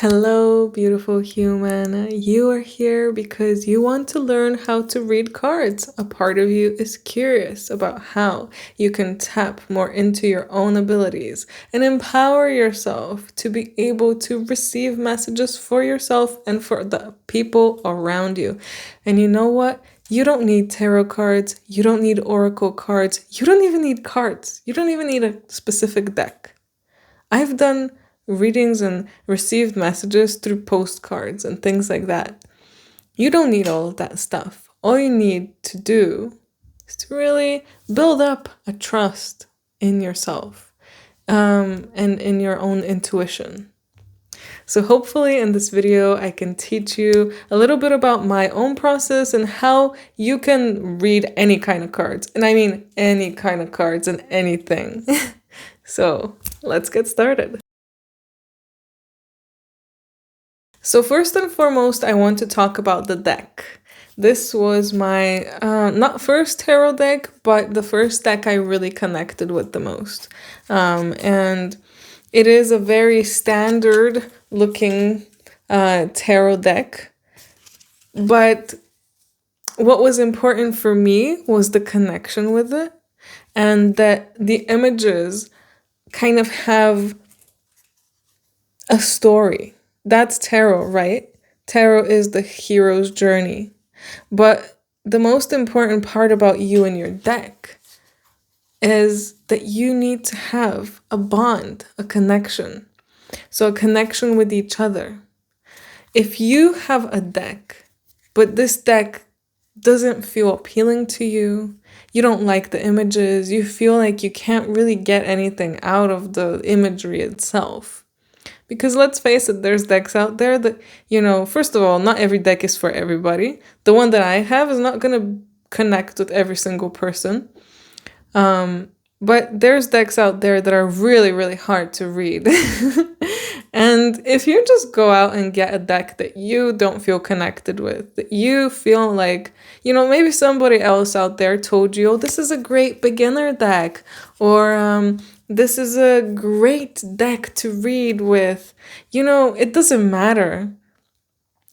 Hello, beautiful human. You are here because you want to learn how to read cards. A part of you is curious about how you can tap more into your own abilities and empower yourself to be able to receive messages for yourself and for the people around you. And you know what? You don't need tarot cards. You don't need oracle cards. You don't even need cards. You don't even need a specific deck. I've done readings and received messages through postcards and things like that. You don't need all of that stuff. All you need to do is to really build up a trust in yourself and in your own intuition. So hopefully in this video, I can teach you a little bit about my own process and how you can read any kind of cards. And I mean any kind of cards and anything. So let's get started. So first and foremost, I want to talk about the deck. This was my, not first tarot deck, but the first deck I really connected with the most. And it is a very standard looking tarot deck. But what was important for me was the connection with it, and that the images kind of have a story. That's tarot, right? Tarot is the hero's journey. But the most important part about you and your deck is that you need to have a bond, a connection. So a connection with each other. If you have a deck, but this deck doesn't feel appealing to you, you don't like the images, you feel like you can't really get anything out of the imagery itself. Because let's face it, there's decks out there that, first of all, not every deck is for everybody. The one that I have is not going to connect with every single person. But there's decks out there that are really, really hard to read. And if you just go out and get a deck that you don't feel connected with, that you feel like, maybe somebody else out there told you, oh, this is a great beginner deck, or this is a great deck to read with, it doesn't matter.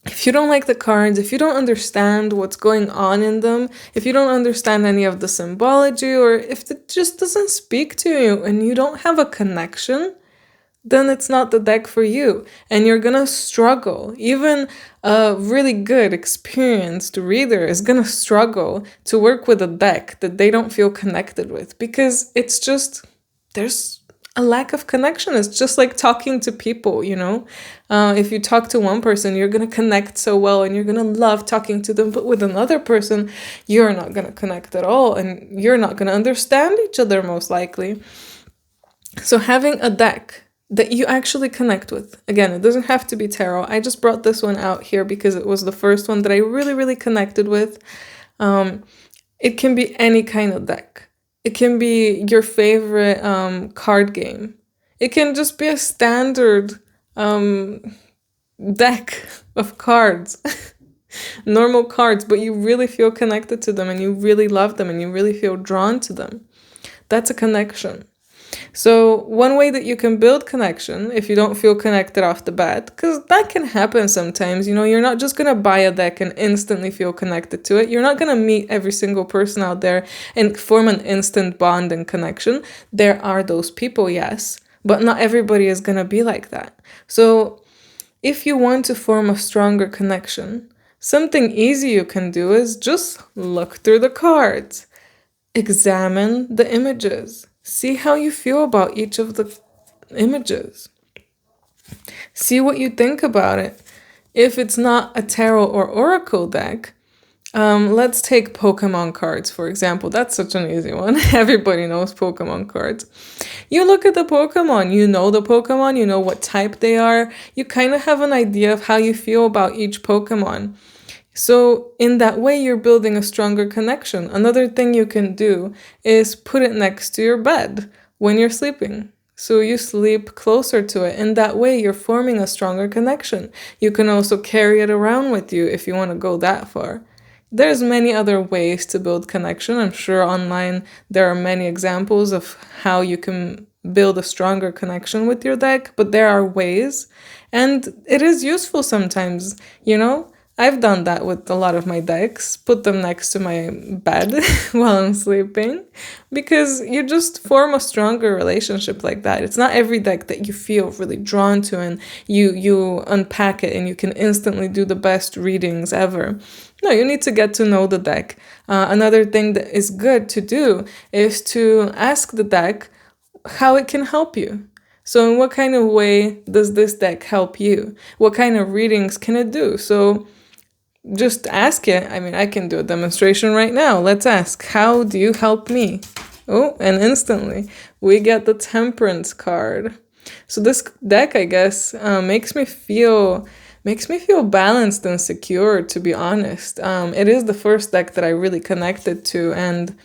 If you don't like the cards, if you don't understand what's going on in them, if you don't understand any of the symbology, or if it just doesn't speak to you and you don't have a connection, then it's not the deck for you. And you're gonna struggle. Even a really good, experienced reader is gonna struggle to work with a deck that they don't feel connected with, because it's just, there's a lack of connection. It's just like talking to people, if you talk to one person, you're going to connect so well and you're going to love talking to them. But with another person, you're not going to connect at all. And you're not going to understand each other most likely. So having a deck that you actually connect with, again, it doesn't have to be tarot. I just brought this one out here because it was the first one that I really, really connected with. It can be any kind of deck. It can be your favorite card game. It can just be a standard deck of cards, normal cards, but you really feel connected to them and you really love them and you really feel drawn to them. That's a connection. So one way that you can build connection, if you don't feel connected off the bat, because that can happen sometimes, you're not just going to buy a deck and instantly feel connected to it. You're not going to meet every single person out there and form an instant bond and connection. There are those people, yes, but not everybody is going to be like that. So if you want to form a stronger connection, something easy you can do is just look through the cards, examine the images. See how you feel about each of the images. See what you think about it. If it's not a tarot or oracle deck, let's take Pokemon cards, for example. That's such an easy one. Everybody knows Pokemon cards. You look at the Pokemon, you know the Pokemon, you know what type they are. You kind of have an idea of how you feel about each Pokemon. So in that way, you're building a stronger connection. Another thing you can do is put it next to your bed when you're sleeping. So you sleep closer to it. In that way, you're forming a stronger connection. You can also carry it around with you if you want to go that far. There's many other ways to build connection. I'm sure online there are many examples of how you can build a stronger connection with your deck, but there are ways, and it is useful sometimes, you know? I've done that with a lot of my decks, put them next to my bed while I'm sleeping, because you just form a stronger relationship like that. It's not every deck that you feel really drawn to and you unpack it and you can instantly do the best readings ever. No, you need to get to know the deck. Another thing that is good to do is to ask the deck how it can help you. So in what kind of way does this deck help you? What kind of readings can it do? So just ask it. I mean, I can do a demonstration right now. Let's ask, how do you help me? Oh, and instantly we get the Temperance card. So this deck, I guess, makes me feel balanced and secure, to be honest. It is the first deck that I really connected to, and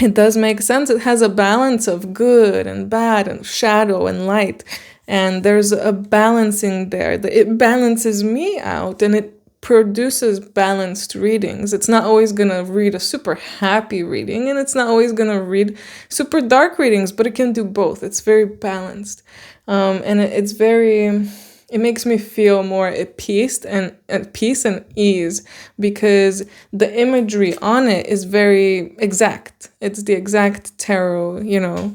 it does make sense. It has a balance of good and bad and shadow and light, and there's a balancing there. It balances me out, and it produces balanced readings. It's not always gonna read a super happy reading, and it's not always gonna read super dark readings, but it can do both. It's very balanced, and it makes me feel more at peace and ease, because the imagery on it is very exact. It's the exact tarot,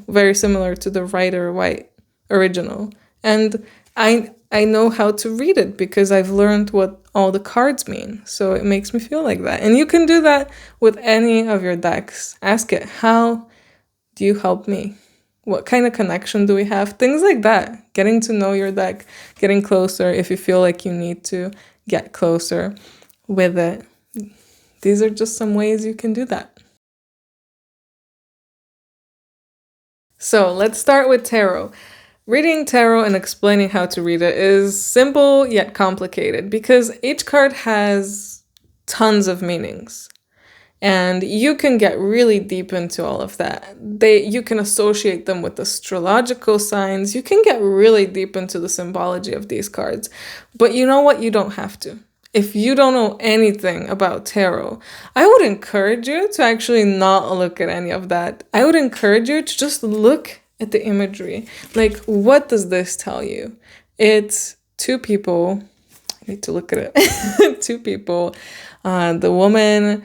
very similar to the Rider-Waite original. And I know how to read it because I've learned what all the cards mean. So it makes me feel like that. And you can do that with any of your decks. Ask it, how do you help me? What kind of connection do we have? Things like that. Getting to know your deck, getting closer if you feel like you need to get closer with it. These are just some ways you can do that. So let's start with tarot. Reading tarot and explaining how to read it is simple yet complicated because each card has tons of meanings. And you can get really deep into all of that. You can associate them with astrological signs. You can get really deep into the symbology of these cards. But you know what? You don't have to. If you don't know anything about tarot, I would encourage you to actually not look at any of that. I would encourage you to just look at the imagery. Like, what does this tell you? It's two people. I need to look at it. Two people. The woman,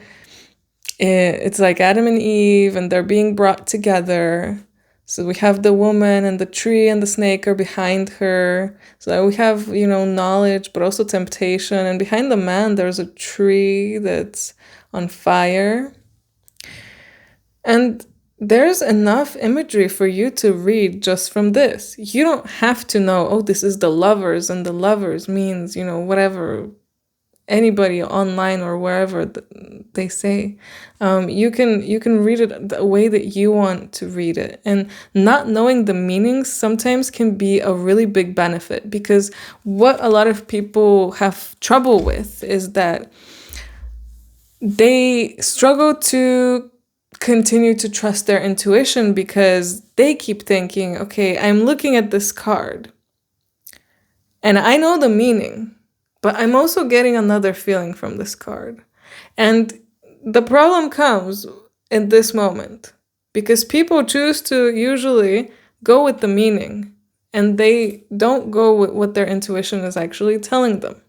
it's like Adam and Eve, and they're being brought together. So we have the woman, and the tree and the snake are behind her. So we have, knowledge, but also temptation. And behind the man, there's a tree that's on fire. And there's enough imagery for you to read just from this. You don't have to know, oh, this is the lovers, and the lovers means, whatever anybody online or wherever they say. You can read it the way that you want to read it. And not knowing the meanings sometimes can be a really big benefit, because what a lot of people have trouble with is that they struggle to continue to trust their intuition because they keep thinking, okay, I'm looking at this card and I know the meaning, but I'm also getting another feeling from this card. And the problem comes in this moment because people choose to usually go with the meaning and they don't go with what their intuition is actually telling them.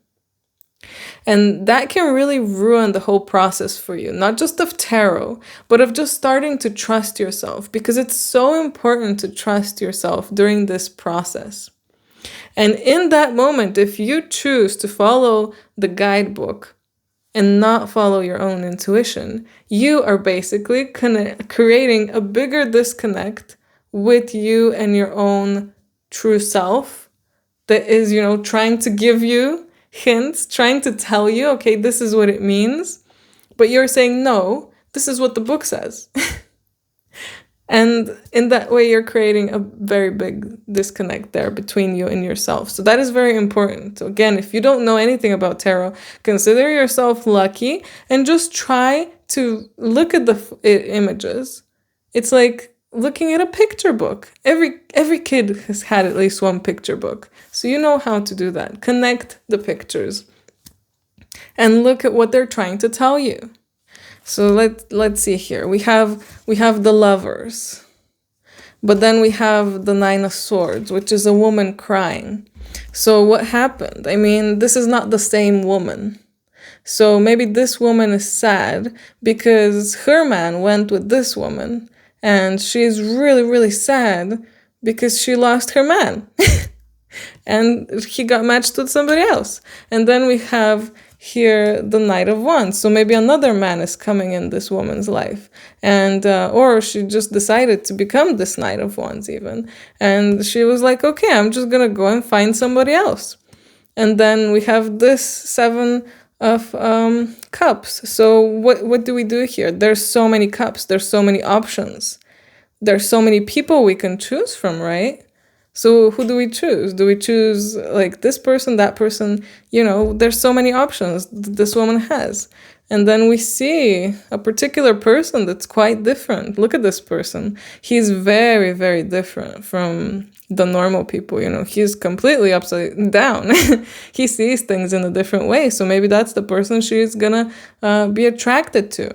And that can really ruin the whole process for you, not just of tarot, but of just starting to trust yourself, because it's so important to trust yourself during this process. And in that moment, if you choose to follow the guidebook and not follow your own intuition, you are basically creating a bigger disconnect with you and your own true self that is, trying to give you hints, trying to tell you, okay, this is what it means. But you're saying, no, this is what the book says. And in that way, you're creating a very big disconnect there between you and yourself. So that is very important. So again, if you don't know anything about tarot, consider yourself lucky and just try to look at the images. It's like looking at a picture book. Every kid has had at least one picture book. So you know how to do that. Connect the pictures and look at what they're trying to tell you. So let's see here. We have the lovers. But then we have the Nine of Swords, which is a woman crying. So what happened? I mean, this is not the same woman. So maybe this woman is sad because her man went with this woman, and she's really, really sad because she lost her man and he got matched with somebody else. And then we have here the Knight of Wands. So maybe another man is coming in this woman's life, and or she just decided to become this Knight of Wands even, and she was like, okay, I'm just gonna go and find somebody else. And then we have this Seven of Cups. So what do we do here? There's so many cups. There's so many options. There's so many people we can choose from, right? So who do we choose? Do we choose like this person, that person? There's so many options this woman has. And then we see a particular person that's quite different. Look at this person. He's very, very different from the normal people. He's completely upside down. He sees things in a different way. So maybe that's the person she's gonna be attracted to.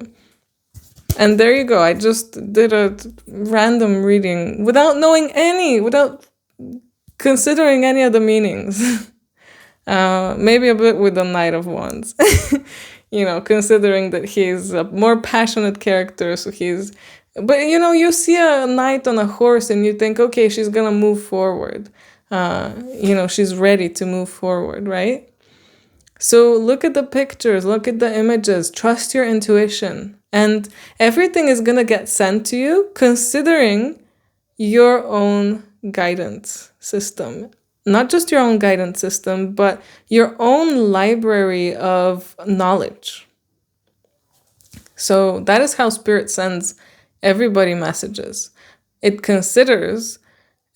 And there you go. I just did a random reading without considering any of the meanings. Maybe a bit with the Knight of Wands. Considering that he's a more passionate character, so but you see a knight on a horse and you think, okay, she's gonna move forward. She's ready to move forward, right? So look at the pictures, look at the images, trust your intuition, and everything is gonna get sent to you considering your own guidance system. Not just your own guidance system, but your own library of knowledge. So that is how Spirit sends everybody messages. It considers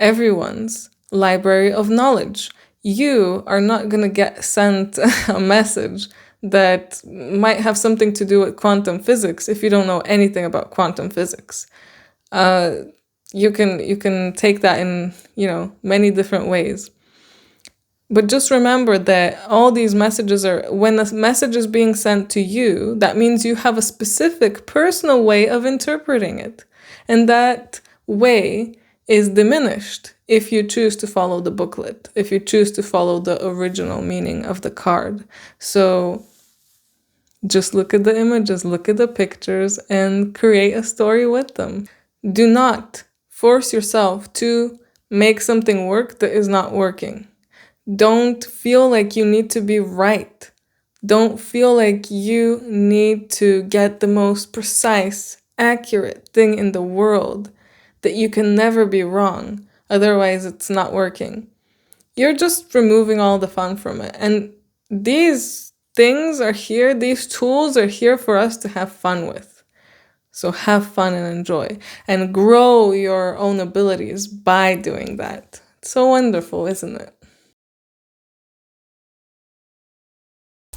everyone's library of knowledge. You are not going to get sent a message that might have something to do with quantum physics if you don't know anything about quantum physics. You can take that in, many different ways. But just remember that all these messages when a message is being sent to you, that means you have a specific personal way of interpreting it. And that way is diminished if you choose to follow the booklet, if you choose to follow the original meaning of the card. So just look at the images, look at the pictures, and create a story with them. Do not force yourself to make something work that is not working. Don't feel like you need to be right. Don't feel like you need to get the most precise, accurate thing in the world, that you can never be wrong. Otherwise, it's not working. You're just removing all the fun from it. And these things are here, these tools are here for us to have fun with. So have fun and enjoy, and grow your own abilities by doing that. It's so wonderful, isn't it?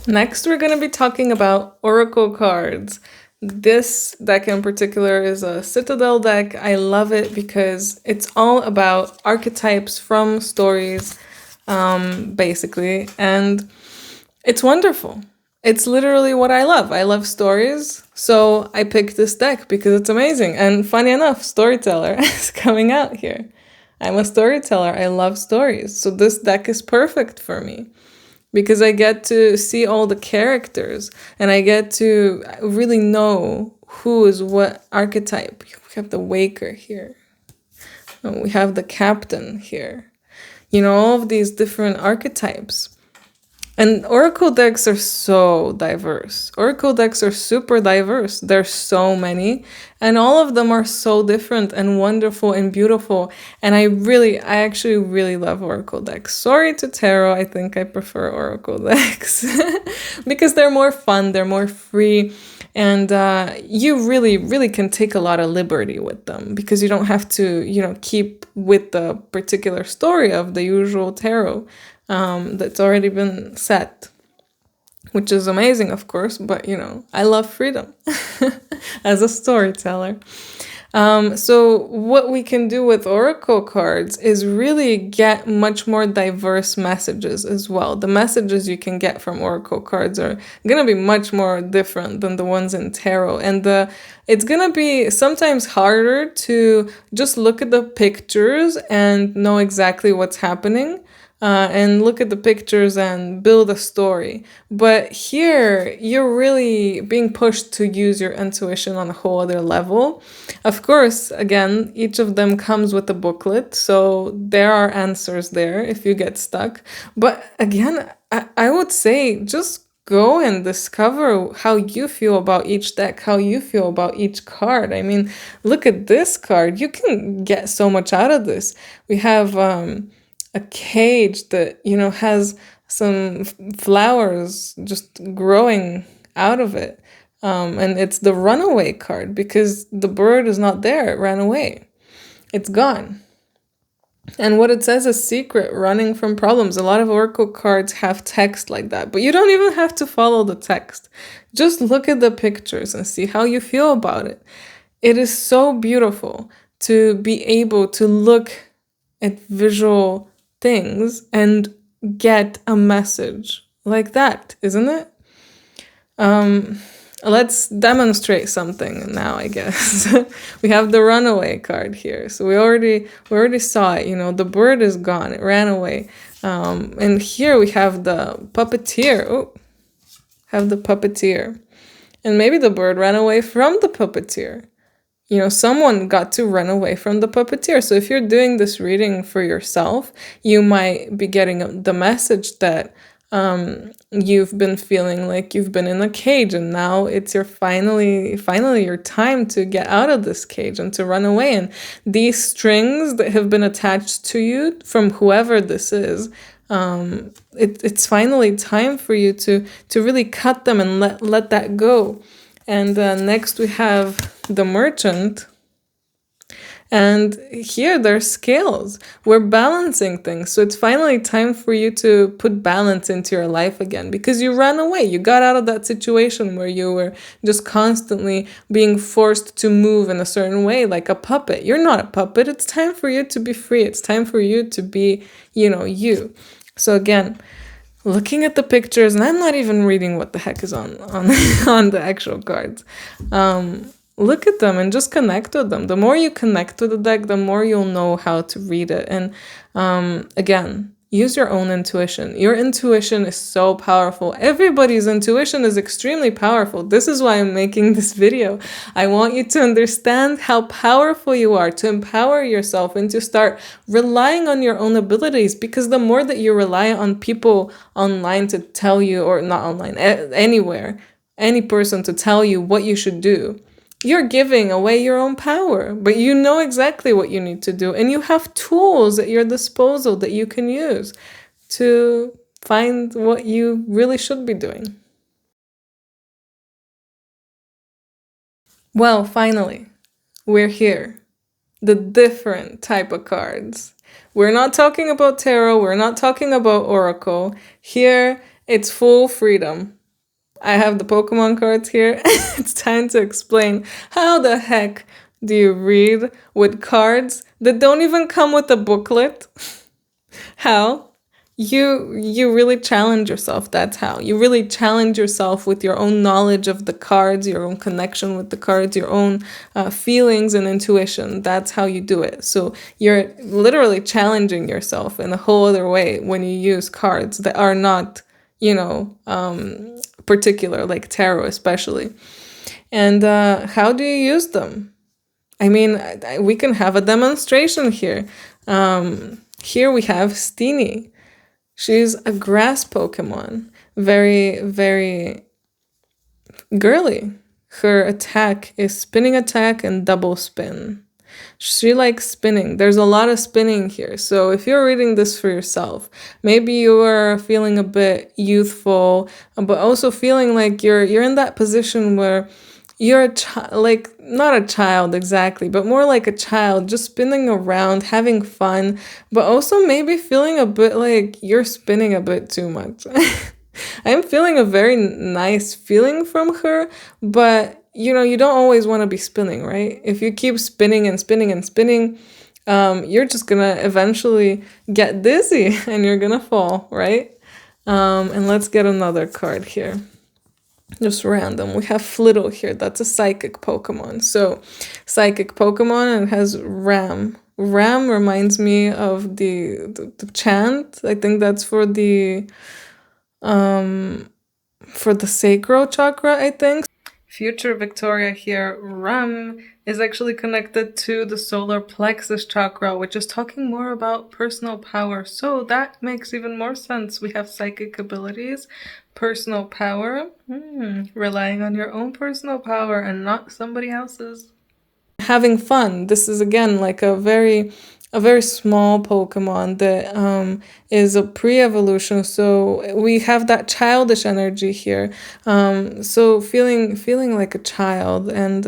Next, we're going to be talking about oracle cards. This deck in particular is a Citadel deck. I love it because it's all about archetypes from stories, basically, and it's wonderful. It's literally what I love. I love stories, so I picked this deck because it's amazing. And funny enough, storyteller is coming out here. I'm a storyteller. I love stories, so this deck is perfect for me, because I get to see all the characters and I get to really know who is what archetype. We have the Waker here. We have the Captain here. All of these different archetypes. And oracle decks are so diverse. Oracle decks are super diverse. There's so many, and all of them are so different and wonderful and beautiful. And I actually really love oracle decks. Sorry to tarot, I think I prefer oracle decks because they're more fun, they're more free, and you really, really can take a lot of liberty with them because you don't have to, keep with the particular story of the usual tarot. That's already been set, which is amazing, of course, but I love freedom as a storyteller. So what we can do with oracle cards is really get much more diverse messages as well. The messages you can get from oracle cards are going to be much more different than the ones in tarot, and it's going to be sometimes harder to just look at the pictures and know exactly what's happening. And look at the pictures and build a story. But here, you're really being pushed to use your intuition on a whole other level. Of course, again, each of them comes with a booklet, so there are answers there if you get stuck. But again, I would say just go and discover how you feel about each deck, how you feel about each card. I mean, look at this card. You can get so much out of this. We have a cage that, has some flowers just growing out of it. And it's the runaway card because the bird is not there. It ran away. It's gone. And what it says is secret, running from problems. A lot of oracle cards have text like that, but you don't even have to follow the text. Just look at the pictures and see how you feel about it. It is so beautiful to be able to look at visual things and get a message like that, isn't it? Let's demonstrate something now, I guess. We have the runaway card here. So we already saw it, the bird is gone, it ran away. And here we have the puppeteer. Oh, have the puppeteer. And maybe the bird ran away from the puppeteer. Someone got to run away from the puppeteer. So if you're doing this reading for yourself, you might be getting the message that you've been feeling like you've been in a cage, and now it's your finally your time to get out of this cage and to run away. And these strings that have been attached to you from whoever this is, it's finally time for you to really cut them and let that go. And next we have the merchant. And here there's scales. We're balancing things. So it's finally time for you to put balance into your life again because you ran away. You got out of that situation where you were just constantly being forced to move in a certain way like a puppet. You're not a puppet. It's time for you to be free. It's time for you to be, you. So again, looking at the pictures, and I'm not even reading what the heck is on on the actual cards. Look at them and just connect with them. The more you connect with the deck, the more you'll know how to read it. And again, use your own intuition. Your intuition is so powerful. Everybody's intuition is extremely powerful. This is why I'm making this video. I want you to understand how powerful you are, to empower yourself and to start relying on your own abilities, because the more that you rely on people online to tell you, or not online, anywhere, any person to tell you what you should do, you're giving away your own power, but you know exactly what you need to do. And you have tools at your disposal that you can use to find what you really should be doing. Well, finally, we're here. The different type of cards. We're not talking about tarot. We're not talking about oracle. Here, it's full freedom. I have the Pokemon cards here. It's time to explain how the heck do you read with cards that don't even come with a booklet? How? You really challenge yourself. That's how. You really challenge yourself with your own knowledge of the cards, your own connection with the cards, your own feelings and intuition. That's how you do it. So you're literally challenging yourself in a whole other way when you use cards that are not, particular, like tarot especially. And how do you use them? I mean, we can have a demonstration here. Here we have Steenie. She's a grass Pokemon. Very, very girly. Her attack is spinning attack and double spin. She likes spinning. There's a lot of spinning here. So if you're reading this for yourself, maybe you are feeling a bit youthful, but also feeling like you're in that position where you're like not a child exactly, but more like a child, just spinning around, having fun, but also maybe feeling a bit like you're spinning a bit too much. I'm feeling a very nice feeling from her, but you don't always want to be spinning, right? If you keep spinning and spinning and spinning, you're just gonna eventually get dizzy and you're gonna fall, right? And let's get another card here. Just random. We have Flittle here. That's a psychic Pokemon. So, psychic Pokemon, and it has Ram. Ram reminds me of the chant. I think that's for the sacral chakra, I think. Future Victoria here, Ram is actually connected to the solar plexus chakra, which is talking more about personal power. So that makes even more sense. We have psychic abilities, personal power, relying on your own personal power and not somebody else's. Having fun. This is again like a very small Pokemon that is a pre-evolution. So we have that childish energy here. So feeling like a child and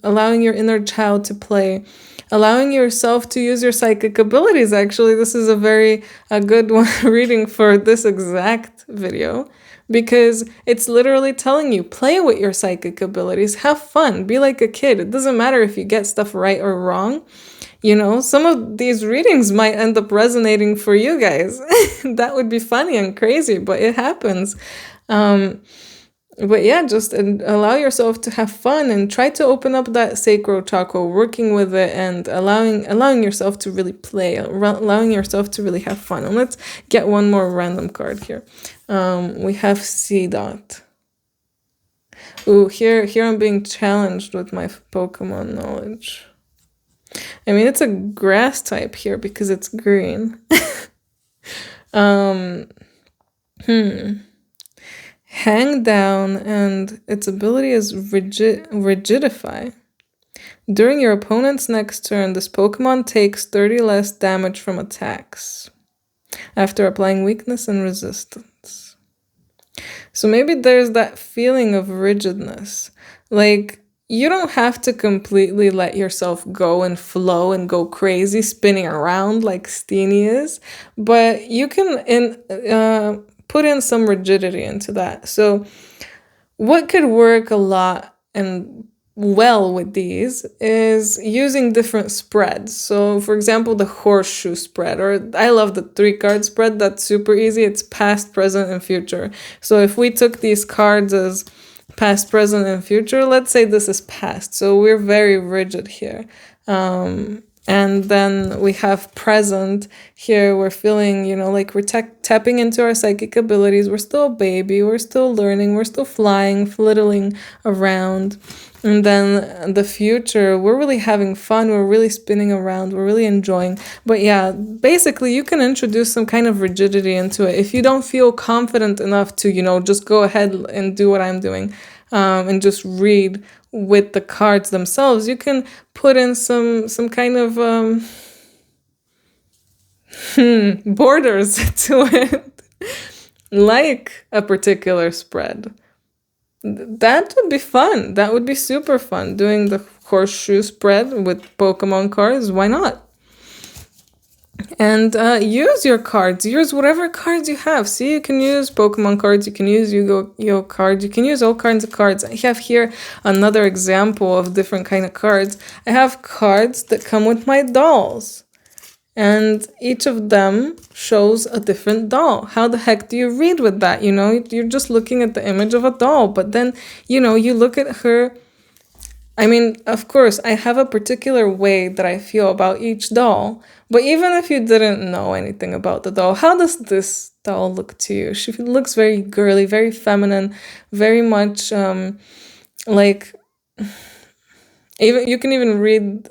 allowing your inner child to play, allowing yourself to use your psychic abilities. Actually, this is a good one reading for this exact video, because it's literally telling you, play with your psychic abilities, have fun, be like a kid. It doesn't matter if you get stuff right or wrong. Some of these readings might end up resonating for you guys. That would be funny and crazy, but it happens. But yeah, just allow yourself to have fun and try to open up that sacral chakra, working with it and allowing yourself to really play, allowing yourself to really have fun. And let's get one more random card here. We have C dot. Ooh, here I'm being challenged with my Pokemon knowledge. I mean, it's a grass type here because it's green. Hang down, and its ability is rigidify. During your opponent's next turn, this Pokemon takes 30 less damage from attacks after applying weakness and resistance. So maybe there's that feeling of rigidness. Like, you don't have to completely let yourself go and flow and go crazy, spinning around like Steenie is, but you can put in some rigidity into that. So what could work a lot and well with these is using different spreads. So for example, the horseshoe spread, or I love the 3-card spread. That's super easy. It's past, present, and future. So if we took these cards as past, present, and future, let's say this is past. So we're very rigid here. And then we have present here. We're feeling, like we're tapping into our psychic abilities. We're still a baby. We're still learning. We're still flying, flittling around. And then the future, we're really having fun. We're really spinning around. We're really enjoying. But yeah, basically you can introduce some kind of rigidity into it. If you don't feel confident enough to, just go ahead and do what I'm doing, and just read with the cards themselves, you can put in some kind of borders to it, like a particular spread. That would be fun. That would be super fun, doing the horseshoe spread with Pokemon cards. Why not? And use your cards. Use whatever cards you have. See, you can use Pokemon cards. You can use Yu-Gi-Oh cards. You can use all kinds of cards. I have here another example of different kind of cards. I have cards that come with my dolls. And each of them shows a different doll. How the heck do you read with that? You're just looking at the image of a doll. But then, you look at her. I mean, of course, I have a particular way that I feel about each doll. But even if you didn't know anything about the doll, how does this doll look to you? She looks very girly, very feminine, very much like... You can even read,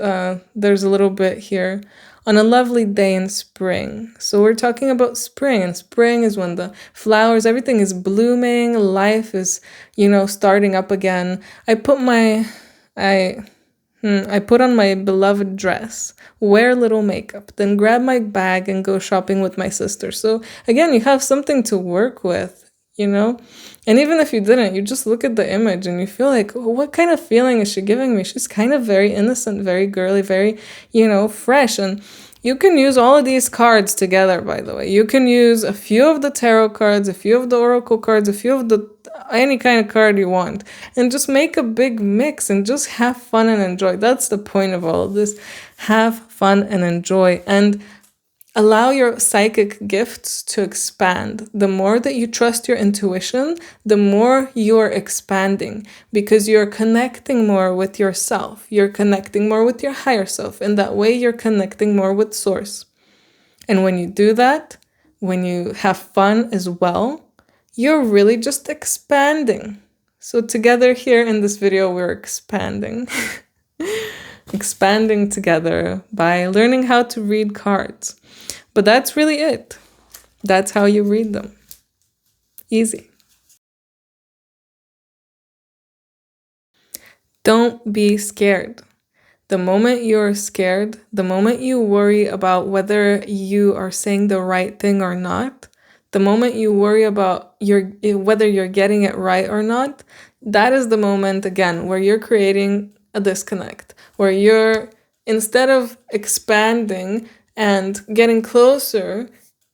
there's a little bit here. On a lovely day in spring. So we're talking about spring, and spring is when the flowers, everything is blooming, life is, starting up again. I put on my beloved dress, wear little makeup, then grab my bag and go shopping with my sister. So again, you have something to work with, And even if you didn't, you just look at the image and you feel like, what kind of feeling is she giving me? She's kind of very innocent, very girly, very, fresh. And, You can use all of these cards together, by the way. You can use a few of the tarot cards, a few of the oracle cards, a few of the any kind of card you want, and just make a big mix and just have fun and enjoy. That's the point of all of this. Have fun and enjoy, and allow your psychic gifts to expand. The more that you trust your intuition, the more you're expanding, because you're connecting more with yourself. You're connecting more with your higher self. In that way, you're connecting more with source. And when you do that, when you have fun as well, you're really just expanding. So together here in this video, we're expanding. Expanding together by learning how to read cards. But that's really it. That's how you read them. Easy. Don't be scared. The moment you're scared, the moment you worry about whether you are saying the right thing or not, the moment you worry about whether you're getting it right or not, that is the moment, again, where you're creating a disconnect, where you're, instead of expanding and getting closer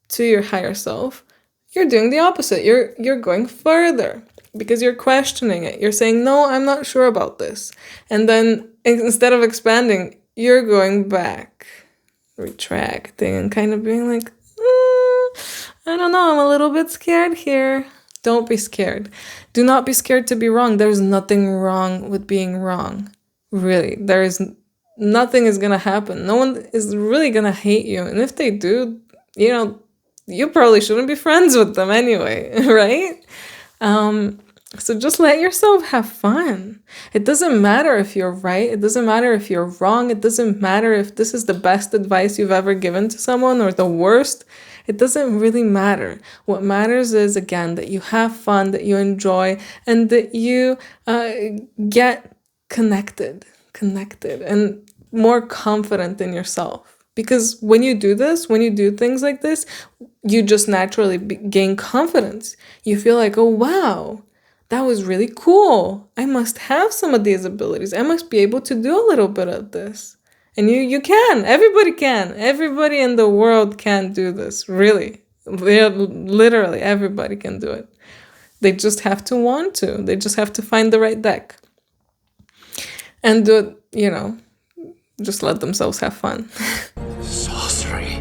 to your higher self, you're doing the opposite. You're going further because you're questioning it. You're saying, no, I'm not sure about this. And then instead of expanding, you're going back, retracting, and kind of being like, I don't know, I'm a little bit scared here. Don't be scared. Do not be scared to be wrong. There's nothing wrong with being wrong. Really, nothing is gonna happen. No one is really gonna hate you. And if they do, you probably shouldn't be friends with them anyway, right? So just let yourself have fun. It doesn't matter if you're right. It doesn't matter if you're wrong. It doesn't matter if this is the best advice you've ever given to someone or the worst. It doesn't really matter. What matters is, again, that you have fun, that you enjoy, and that you get connected, and more confident in yourself. Because when you do this, when you do things like this, you just naturally gain confidence. You feel like, oh, wow, that was really cool. I must have some of these abilities. I must be able to do a little bit of this. And you can. Everybody can. Everybody in the world can do this, really. Literally, everybody can do it. They just have to want to. They just have to find the right deck. And do it, just let themselves have fun. Sorcery.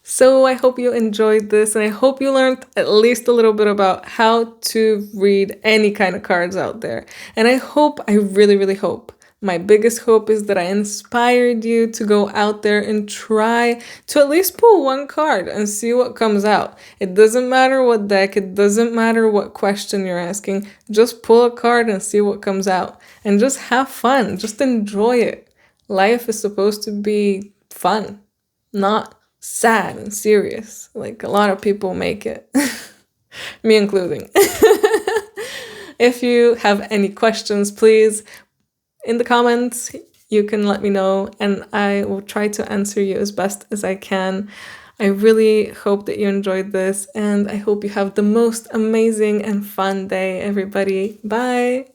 So I hope you enjoyed this, and I hope you learned at least a little bit about how to read any kind of cards out there. And I really, really hope, my biggest hope is that I inspired you to go out there and try to at least pull one card and see what comes out. It doesn't matter what deck, it doesn't matter what question you're asking, just pull a card and see what comes out. And just have fun, just enjoy it. Life is supposed to be fun, not sad and serious, like a lot of people make it. Me including. If you have any questions, please, in the comments, you can let me know, and I will try to answer you as best as I can. I really hope that you enjoyed this, and I hope you have the most amazing and fun day, everybody. Bye!